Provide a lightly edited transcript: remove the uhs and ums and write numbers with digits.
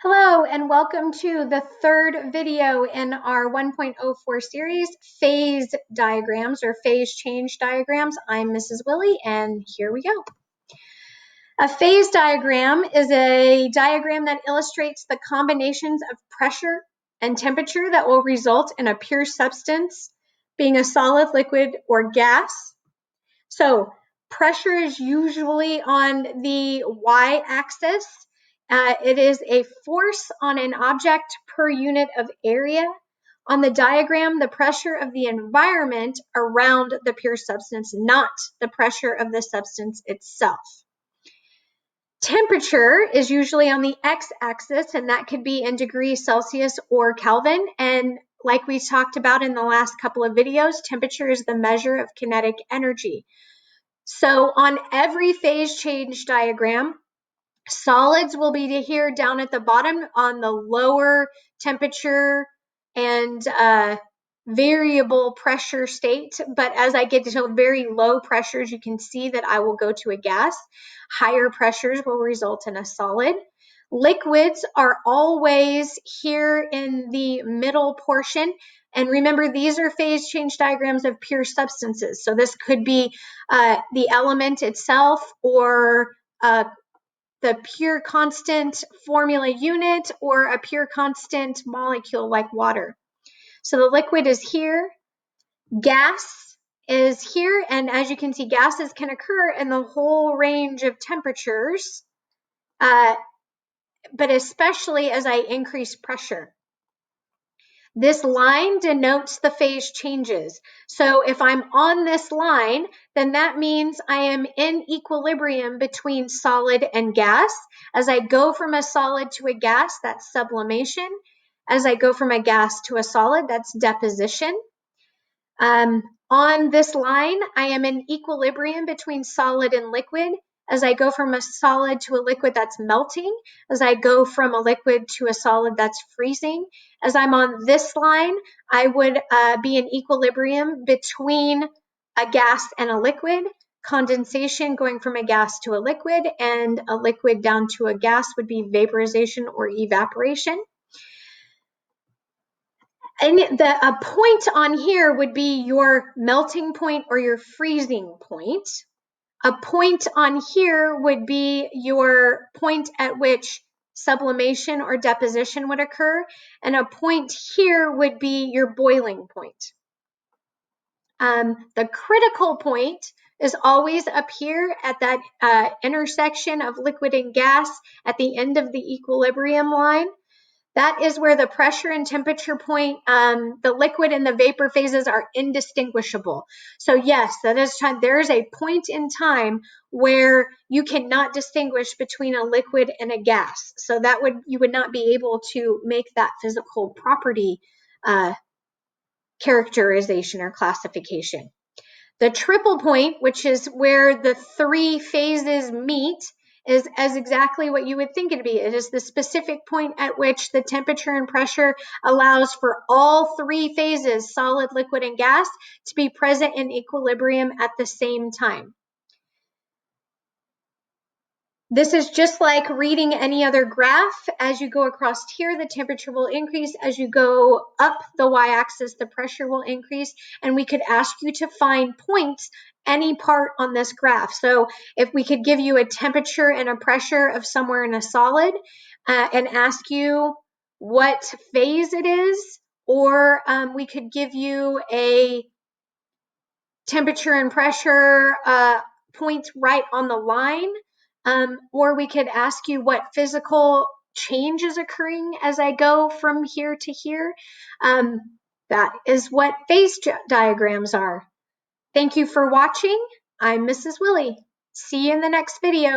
Hello and welcome to the third video in our 1.04 series, phase diagrams or phase change diagrams. I'm Mrs. Willie and here we go. A phase diagram is a diagram that illustrates the combinations of pressure and temperature that will result in a pure substance being a solid, liquid, or gas. So pressure is usually on the y-axis. It is a force on an object per unit of area. On the diagram, the pressure of the environment around the pure substance, not the pressure of the substance itself. Temperature is usually on the x-axis, and that could be in degrees Celsius or Kelvin. And like we talked about in the last couple of videos, temperature is the measure of kinetic energy. So on every phase change diagram, solids will be here down at the bottom on the lower temperature and variable pressure state. But as I get to very low pressures, you can see that I will go to a gas. Higher pressures will result in a solid. Liquids are always here in the middle portion. And remember, these are phase change diagrams of pure substances. So this could be the element itself or the pure constant formula unit or a pure constant molecule like water. So the liquid is here, gas is here, and as you can see, gases can occur in the whole range of temperatures, but especially as I increase pressure. This line denotes the phase changes. So if I'm on this line, then that means I am in equilibrium between solid and gas. As I go from a solid to a gas, that's sublimation. As I go from a gas to a solid, that's deposition. On this line, I am in equilibrium between solid and liquid. As I go from a solid to a liquid, that's melting. As I go from a liquid to a solid, that's freezing. As I'm on this line, I would be in equilibrium between a gas and a liquid. Condensation, going from a gas to a liquid, and a liquid down to a gas would be vaporization or evaporation. And a point on here would be your melting point or your freezing point. A point on here would be your point at which sublimation or deposition would occur. And a point here would be your boiling point. The critical point is always up here at that intersection of liquid and gas at the end of the equilibrium line. That is where the pressure and temperature point, the liquid and the vapor phases are indistinguishable. So yes, that is there is a point in time where you cannot distinguish between a liquid and a gas. So that you would not be able to make that physical property characterization or classification. The triple point, which is where the three phases meet, is as exactly what you would think it'd be. It is the specific point at which the temperature and pressure allows for all three phases, solid, liquid, and gas, to be present in equilibrium at the same time. This is just like reading any other graph. As you go across here, the temperature will increase. As you go up the y-axis, the pressure will increase. And we could ask you to find points any part on this graph. So if we could give you a temperature and a pressure of somewhere in a solid and ask you what phase it is, or we could give you a temperature and pressure point right on the line. Or we could ask you what physical change is occurring as I go from here to here. That is what phase diagrams are. Thank you for watching. I'm Mrs. Willie. See you in the next video.